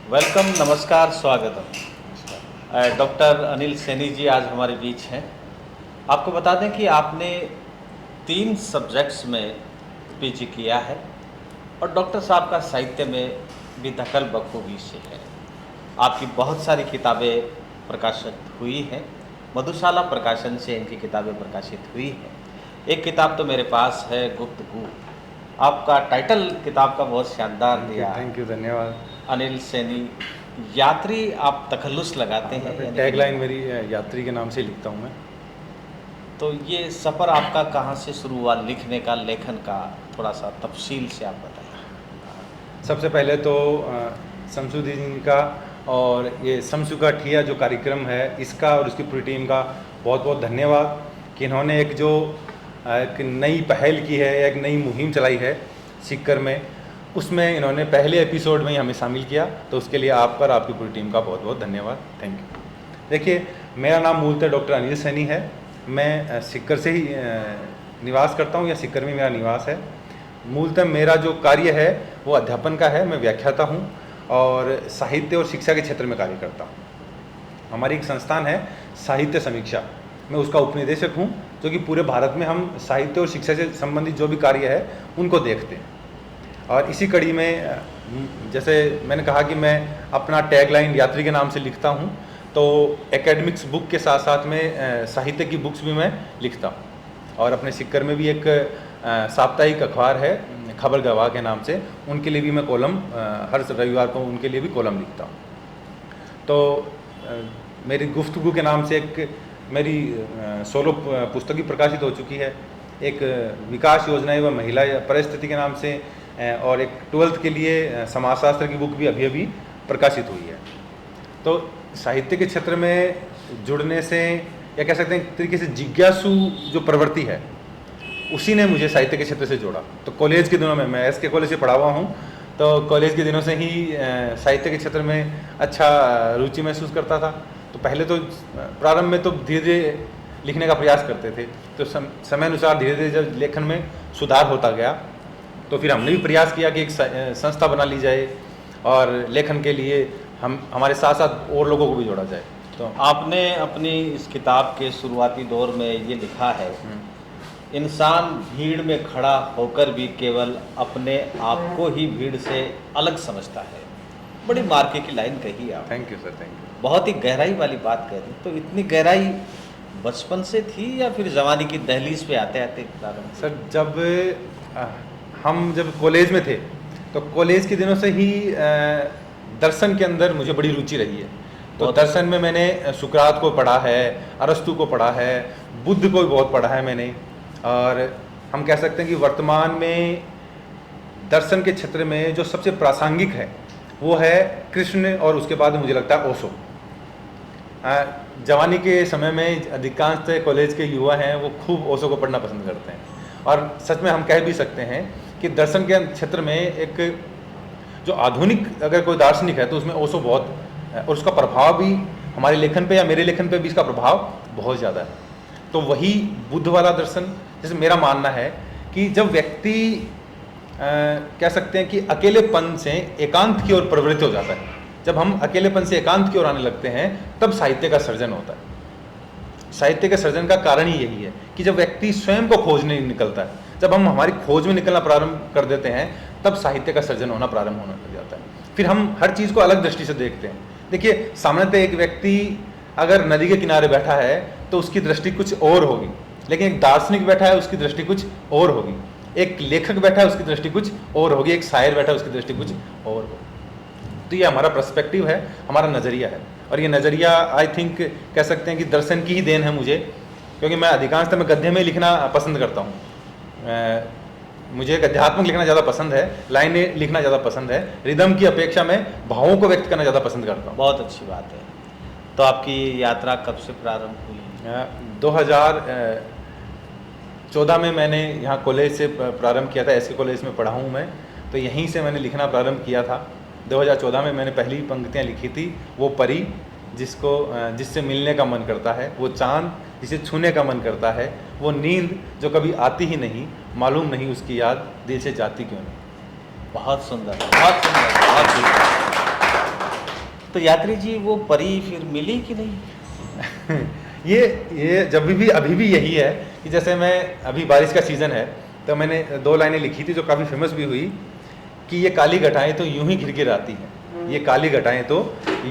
Welcome, नमस्कार, स्वागतम। Doctor Anil Saini ji आज हमारे बीच हैं। आपको बता दें कि आपने 3 सब्जेक्ट्स में पीजी किया है और डॉक्टर साहब का साहित्य में भी दखल बखूबी से है। आपकी बहुत सारी किताबें प्रकाशित हुई हैं। मधुशाला प्रकाशन से इनकी किताबें प्रकाशित हुई हैं। एक किताब तो मेरे पास है, गुफ्तगू। आपका टाइटल किताब का बहुत शानदार दिया है। थैंक यू, धन्यवाद। अनिल सैनी यात्री आप तखल्लुस लगाते हैं, यानी टैगलाइन मेरी यात्री के नाम से लिखता हूँ मैं। तो ये सफ़र आपका कहाँ से शुरू हुआ लिखने का, लेखन का, थोड़ा सा तफसील से आप बताइए। सबसे पहले तो शमसुद्दीन का और ये शमसु का ठिया जो कार्यक्रम है, इसका और उसकी पूरी टीम का बहुत बहुत धन्यवाद कि इन्होंने एक नई पहल की है, एक नई मुहिम चलाई है सीकर में। उसमें इन्होंने पहले एपिसोड में ही हमें शामिल किया, तो उसके लिए आप पर आपकी पूरी टीम का बहुत बहुत धन्यवाद। Thank you. देखिए, मेरा नाम मूलतः डॉक्टर अनिल सैनी है। मैं सीकर से ही निवास करता हूँ, या सीकर में मेरा निवास है। मूलतः मेरा जो कार्य है वो अध्यापन का है। मैं व्याख्याता हूँ और साहित्य और शिक्षा के क्षेत्र में कार्य करता हूँ। हमारी एक संस्थान है साहित्य समीक्षा, मैं उसका उपनिदेशक हूँ, जो कि पूरे भारत में हम साहित्य और शिक्षा से संबंधित जो भी कार्य है उनको देखते हैं। और इसी कड़ी में जैसे मैंने कहा कि मैं अपना टैगलाइन यात्री के नाम से लिखता हूँ, तो एकेडमिक्स बुक के साथ साथ में साहित्य की बुक्स भी मैं लिखता हूँ। और अपने सीकर में भी एक साप्ताहिक अखबार है खबर गवाह के नाम से, उनके लिए भी मैं कॉलम हर रविवार को उनके लिए भी कॉलम लिखता हूँ। तो मेरी गुफ्तगू के नाम से एक मेरी सोलो पुस्तक भी प्रकाशित हो चुकी है। एक विकास योजना एवं महिला परिस्थिति के नाम से, और एक 12th के लिए समाजशास्त्र की बुक भी अभी अभी प्रकाशित हुई है। तो साहित्य के क्षेत्र में जुड़ने से, या कह सकते हैं एक तरीके से जिज्ञासु जो प्रवृत्ति है, उसी ने मुझे साहित्य के क्षेत्र से जोड़ा। तो कॉलेज के दिनों में, मैं एसके कॉलेज से पढ़ा हुआ हूँ, तो कॉलेज के दिनों से ही साहित्य के क्षेत्र में अच्छा रुचि महसूस करता था। तो पहले तो प्रारंभ में तो धीरे धीरे लिखने का प्रयास करते थे, तो समय अनुसार धीरे धीरे जब लेखन में सुधार होता गया, तो फिर हमने भी प्रयास किया कि एक संस्था बना ली जाए और लेखन के लिए हमारे साथ साथ और लोगों को भी जोड़ा जाए। तो आपने अपनी इस किताब के शुरुआती दौर में ये लिखा है, इंसान भीड़ में खड़ा होकर भी केवल अपने आप को ही भीड़ से अलग समझता है। बड़ी मार्के की लाइन कही आप। Thank you sir, thank you. बहुत ही गहराई वाली बात कह दी। तो इतनी गहराई बचपन से थी या फिर जवानी की दहलीज पे आते आते प्रारंभ? सर, हम जब कॉलेज में थे, तो कॉलेज के दिनों से ही दर्शन के अंदर मुझे बड़ी रुचि रही है। तो दर्शन में मैंने सुकरात को पढ़ा है, अरस्तु को पढ़ा है, बुद्ध को भी बहुत पढ़ा है मैंने। और हम कह सकते हैं कि वर्तमान में दर्शन के क्षेत्र में जो सबसे प्रासंगिक है वो है कृष्ण, और उसके बाद मुझे लगता है ओशो। जवानी के समय में अधिकांश कॉलेज के युवा हैं वो खूब ओशो को पढ़ना पसंद करते हैं। और सच में हम कह भी सकते हैं कि दर्शन के क्षेत्र में एक जो आधुनिक अगर कोई दार्शनिक है तो उसमें ओशो बहुत, और उसका प्रभाव भी हमारे लेखन पे या मेरे लेखन पे भी इसका प्रभाव बहुत ज़्यादा है। तो वही बुद्ध वाला दर्शन, जैसे मेरा मानना है कि जब व्यक्ति कह सकते हैं कि अकेलेपन से एकांत की ओर प्रवृत्त हो जाता है, जब हम अकेलेपन से एकांत की ओर आने लगते हैं, तब साहित्य का सर्जन होता है। साहित्य के सर्जन का कारण ही यही है कि जब व्यक्ति स्वयं को खोजने निकलता है, जब हम हमारी खोज में निकलना प्रारंभ कर देते हैं, तब साहित्य का सर्जन होना प्रारंभ होने लग जाता है। फिर हम हर चीज़ को अलग दृष्टि से देखते हैं। देखिए, सामान्यतः एक व्यक्ति अगर नदी के किनारे बैठा है तो उसकी दृष्टि कुछ और होगी, लेकिन एक दार्शनिक बैठा है उसकी दृष्टि कुछ और होगी, एक लेखक बैठा है उसकी दृष्टि कुछ और होगी, एक शायर बैठा है उसकी दृष्टि कुछ और होगी। तो ये हमारा पर्सपेक्टिव है, हमारा नज़रिया है। और ये नज़रिया आई थिंक कह सकते हैं कि दर्शन की ही देन है मुझे, क्योंकि मैं अधिकांशतः मैं गद्य में लिखना पसंद करता हूँ। मुझे अध्यात्मक लिखना ज़्यादा पसंद है, लाइनें लिखना ज़्यादा पसंद है, रिदम की अपेक्षा मैं भावों को व्यक्त करना ज़्यादा पसंद करता हूँ। बहुत अच्छी बात है। तो आपकी यात्रा कब से प्रारंभ हुई? 2014 में मैंने यहाँ कॉलेज से प्रारंभ किया था। एसके कॉलेज में पढ़ा हूँ मैं, तो यहीं से मैंने लिखना प्रारंभ किया था। 2014 में मैंने पहली पंक्तियाँ लिखी थी, वो परी जिससे मिलने का मन करता है, वो चांद जिसे छूने का मन करता है, वो नींद जो कभी आती ही नहीं, मालूम नहीं उसकी याद दिल से जाती क्यों नहीं। बहुत सुंदर, बहुत सुंदर, बहुत सुंदर। तो यात्री जी वो परी फिर मिली कि नहीं? ये जब भी अभी भी यही है कि जैसे मैं अभी बारिश का सीज़न है तो मैंने 2 लाइनें लिखी थी जो काफ़ी फेमस भी हुई कि ये काली घटाएं तो यूं ही घिर आती हैं, ये काली घटाएं तो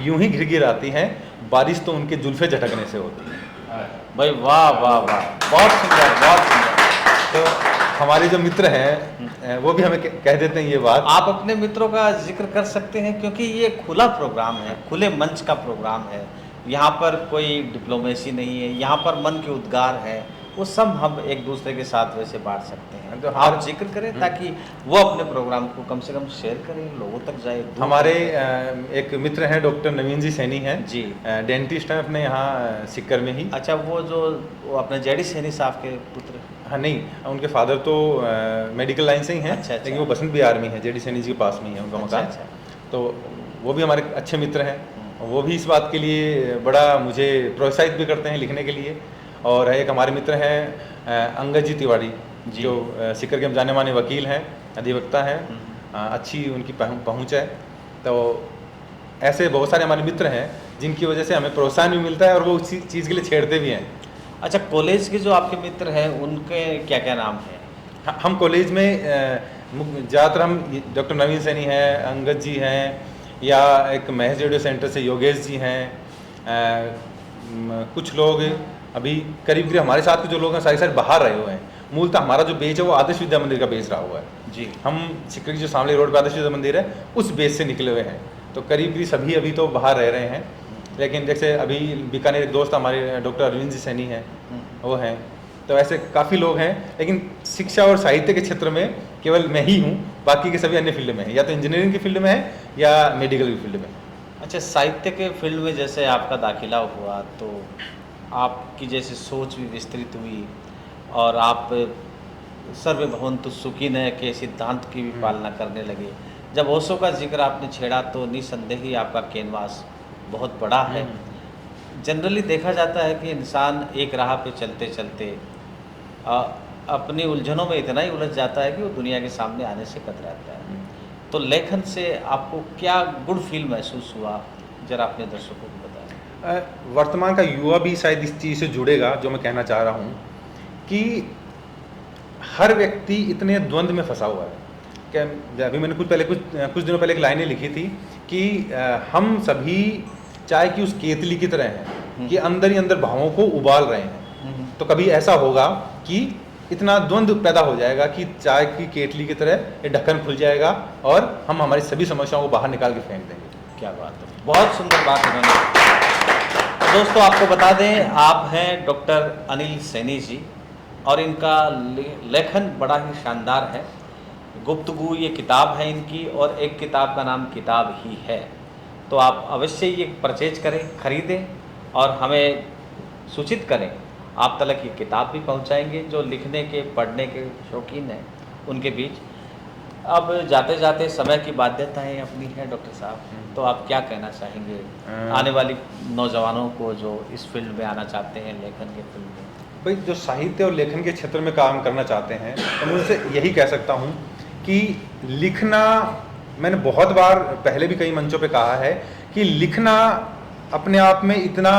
यूं ही घिर आती हैं, बारिश तो उनके जुल्फे झटकने से होती है। भाई वाह वाह वाह, बहुत सुंदर बहुत सुंदर। तो हमारे जो मित्र हैं वो भी हमें कह देते हैं ये बात। आप अपने मित्रों का जिक्र कर सकते हैं क्योंकि ये खुला प्रोग्राम है, खुले मंच का प्रोग्राम है, यहाँ पर कोई डिप्लोमेसी नहीं है, यहाँ पर मन के उद्गार है, वो सब हम एक दूसरे के साथ वैसे बांट सकते हैं। तो आप जिक्र करें ताकि वो अपने प्रोग्राम को कम से कम शेयर करें, लोगों तक जाए। हमारे एक मित्र हैं डॉक्टर नवीन जी सैनी हैं जी, डेंटिस्ट हैं अपने यहाँ सिक्कर में ही। अच्छा, वो अपने जेडी सैनी साहब के पुत्र? हाँ नहीं, उनके फादर तो मेडिकल लाइन से ही हैं। अच्छा, लेकिन वो बसंत बिहार में है, जेडी सैनी जी के पास में ही है उनका मकान। तो वो भी हमारे अच्छे मित्र हैं, वो भी इस बात के लिए बड़ा मुझे प्रोत्साहित भी करते हैं लिखने के लिए। और एक हमारे मित्र हैं अंगद जी तिवारी, जो सिक्कर के जाने माने वकील हैं, अधिवक्ता हैं, अच्छी उनकी पहुँच है। तो ऐसे बहुत सारे हमारे मित्र हैं जिनकी वजह से हमें प्रोत्साहन भी मिलता है और वो उसी चीज़ के लिए छेड़ते भी हैं। अच्छा, कॉलेज के जो आपके मित्र हैं उनके क्या क्या नाम हैं? हम कॉलेज में ज़्यादातर हम डॉक्टर नवीन सैनी हैं, अंगद जी हैं, या एक महेश रेडियो सेंटर से योगेश जी हैं, कुछ लोग अभी करीब हमारे साथ के जो लोग हैं सारे बाहर रहे हुए हैं। मूलतः हमारा जो बेस है वो आदर्श विद्या मंदिर का बेस रहा हुआ है जी। हम सिक्कर की जो सामने रोड पर आदर्श विद्या मंदिर है उस बेस से निकले हुए हैं। तो करीब सभी अभी तो बाहर रह रहे हैं, लेकिन जैसे अभी बीकानेर एक दोस्त हमारे डॉक्टर अरविंद जी सैनी हैं, वो हैं। तो ऐसे काफ़ी लोग हैं, लेकिन शिक्षा और साहित्य के क्षेत्र में केवल मैं ही हूँ, बाकी के सभी अन्य फील्ड में हैं, या तो इंजीनियरिंग की फील्ड में है या मेडिकल की फील्ड में। अच्छा, साहित्य के फील्ड में जैसे आपका दाखिला हुआ तो आपकी जैसे सोच भी विस्तृत हुई और आप सर्वभवन्तु सुखिनः के सिद्धांत की भी पालना करने लगे। जब ओशो का जिक्र आपने छेड़ा तो निसंदेह ही आपका कैनवास बहुत बड़ा है। जनरली देखा जाता है कि इंसान एक राह पे चलते चलते अपनी उलझनों में इतना ही उलझ जाता है कि वो दुनिया के सामने आने से कतराता है। तो लेखन से आपको क्या गुड फील महसूस हुआ, जरा अपने दर्शकों को बताएं। वर्तमान का युवा भी शायद इस चीज़ से जुड़ेगा जो मैं कहना चाह रहा हूँ कि हर व्यक्ति इतने द्वंद्व में फंसा हुआ है। क्या अभी मैंने कुछ दिनों पहले एक लाइनें लिखी थी कि हम सभी चाय की उस केतली की तरह हैं कि अंदर ही अंदर भावों को उबाल रहे हैं। तो कभी ऐसा होगा कि इतना द्वंद्व पैदा हो जाएगा कि चाय की केतली की तरह ये ढक्कन खुल जाएगा और हम हमारी सभी समस्याओं को बाहर निकाल के फेंक देंगे। क्या बात है, बहुत सुंदर बात है। दोस्तों, आपको बता दें, आप हैं डॉक्टर अनिल सैनी जी और इनका लेखन बड़ा ही शानदार है। गुप्तगू ये किताब है इनकी, और एक किताब का नाम किताब ही है। तो आप अवश्य ये परचेज करें, ख़रीदें और हमें सूचित करें। आप तक ये किताब भी पहुंचाएंगे जो लिखने के पढ़ने के शौकीन हैं उनके बीच। अब जाते जाते समय की बाध्यताएं अपनी हैं डॉक्टर साहब, तो आप क्या कहना चाहेंगे आने वाली नौजवानों को जो इस फील्ड में आना चाहते हैं, लेखन के फील्ड में? भाई, जो साहित्य और लेखन के क्षेत्र में काम करना चाहते हैं तो मैं उनसे यही कह सकता हूँ कि लिखना, मैंने बहुत बार पहले भी कई मंचों पे कहा है कि लिखना अपने आप में इतना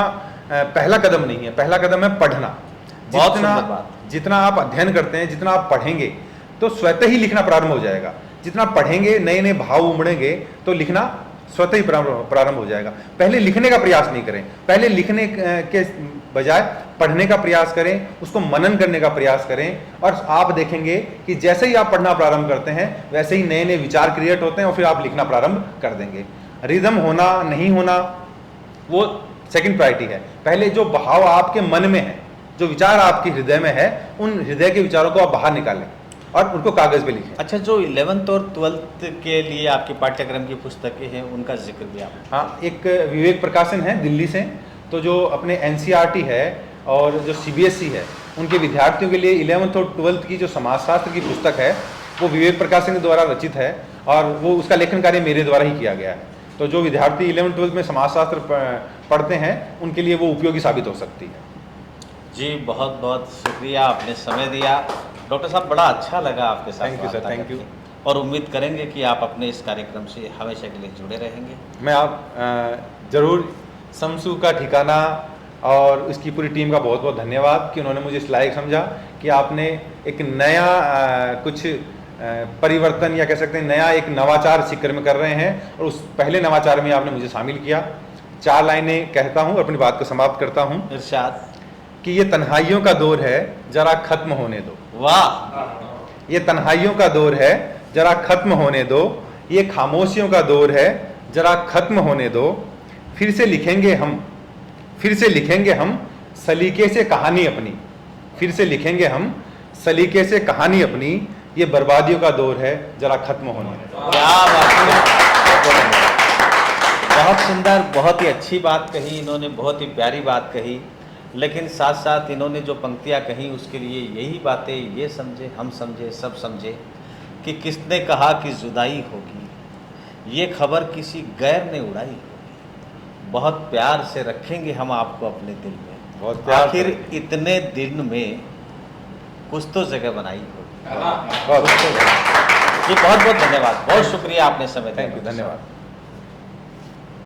पहला कदम नहीं है। पहला कदम है पढ़ना। जितना आप अध्ययन करते हैं, जितना आप पढ़ेंगे तो स्वतः ही लिखना प्रारंभ हो जाएगा। जितना पढ़ेंगे, नए नए भाव उमड़ेंगे तो लिखना स्वतः ही प्रारंभ हो जाएगा। पहले लिखने का प्रयास नहीं करें, पहले लिखने के बजाय पढ़ने का प्रयास करें, उसको मनन करने का प्रयास करें, और आप देखेंगे कि जैसे ही आप पढ़ना प्रारंभ करते हैं वैसे ही नए नए विचार क्रिएट होते हैं और फिर आप लिखना प्रारंभ कर देंगे। रिदम होना नहीं होना वो सेकंड प्रायोरिटी है। पहले जो भाव आपके मन में है, जो विचार आपके हृदय में है, उन हृदय के विचारों को आप बाहर निकालें और उनको कागज़ पे लिखें। अच्छा, जो 11th और 12th के लिए आपके पाठ्यक्रम की पुस्तकें हैं उनका जिक्र भी आप? हाँ, एक विवेक प्रकाशन है दिल्ली से, तो जो अपने NCERT है और जो CBSE है उनके विद्यार्थियों के लिए 11th और 12th की जो समाजशास्त्र की पुस्तक है वो विवेक प्रकाशन के द्वारा रचित है और वो उसका लेखन कार्य मेरे द्वारा ही किया गया है। तो जो विद्यार्थी 11th 12th में समाजशास्त्र पढ़ते हैं उनके लिए वो उपयोगी साबित हो सकती है। जी, बहुत बहुत शुक्रिया, आपने समय दिया डॉक्टर साहब, बड़ा अच्छा लगा आपके साथ। Thank you sir, thank you. और उम्मीद करेंगे कि आप अपने इस कार्यक्रम से हमेशा के लिए जुड़े रहेंगे। मैं ज़रूर शमसू का ठिकाना और उसकी पूरी टीम का बहुत बहुत धन्यवाद कि उन्होंने मुझे इस लायक समझा कि आपने एक नया कुछ परिवर्तन या कह सकते हैं नया एक नवाचार शिखर में कर रहे हैं, और उस पहले नवाचार में आपने मुझे शामिल किया। 4 लाइनें कहता हूँ, अपनी बात को समाप्त करता हूँ। इरशाद। कि ये तन्हाइयों का दौर है, जरा खत्म होने दो। वाह। ये तन्हाइयों का दौर है, जरा खत्म होने दो। ये खामोशियों का दौर है, जरा खत्म होने दो। फिर से लिखेंगे हम सलीके से कहानी अपनी। फिर से लिखेंगे हम सलीके से कहानी अपनी। ये बर्बादियों का दौर है, जरा खत्म होने दो। क्या बात है, बहुत सुंदर, बहुत ही अच्छी बात कही इन्होंने, बहुत ही प्यारी बात कही। लेकिन साथ साथ इन्होंने जो पंक्तियाँ कही उसके लिए यही बातें ये समझे, हम समझे, सब समझे कि किसने कहा कि जुदाई होगी, ये खबर किसी गैर ने उड़ाई होगी। बहुत प्यार से रखेंगे हम आपको अपने दिल में, बहुत प्यार से आखिर इतने दिन में कुछ तो जगह बनाई होगी। बहुत जी बहुत बहुत धन्यवाद, बहुत शुक्रिया आपने समय दिया। थैंक यू, धन्यवाद।